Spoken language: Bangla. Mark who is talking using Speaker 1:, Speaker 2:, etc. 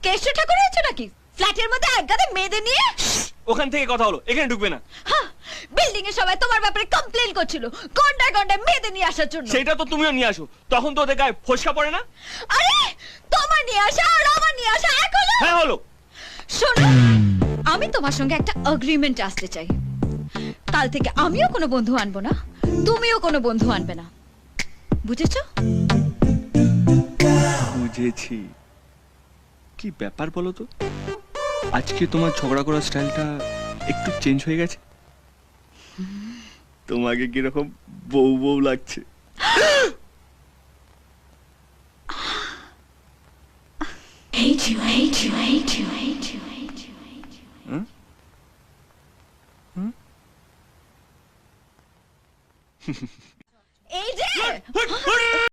Speaker 1: কেষ্ট ঠাকুর হয়েছে নাকি ফ্ল্যাটের মধ্যে একগাদা মেয়েদের নিয়ে?
Speaker 2: ওখান থেকে কথা হলো, এখানে ঢুকবে না।
Speaker 1: বিল্ডিং এ সবাই তোমার ব্যাপারে কমপ্লেন করছিল, গন্ডায় গন্ডায় মেয়েদের নিয়ে আসার জন্য।
Speaker 2: সেটা তো তুমিও নিয়ে আসো, তখন তো ওদের গায়ে ফসকা পড়ে না।
Speaker 1: আরে তোমার নিয়ে আসা আর আমার নিয়ে আসা এক হলো?
Speaker 2: হ্যাঁ হলো।
Speaker 1: শোনো, আমি তোমার সঙ্গে একটা এগ্রিমেন্ট আসতে চাই। কাল থেকে আমিও কোনো বন্ধু আনবো না, তুমিও কোনো বন্ধু আনবে না, বুঝেছো?
Speaker 2: বুঝেছি। কি ব্যাপার বলো তো, আজকে তোমার ঝগড়া করার স্টাইলটা একটু চেঞ্জ হয়ে গেছে। তোমাকে কিরকম বউ বউ লাগছে।
Speaker 1: Hate you, hate you, hate you, hate you, hate you, hate you. এই যে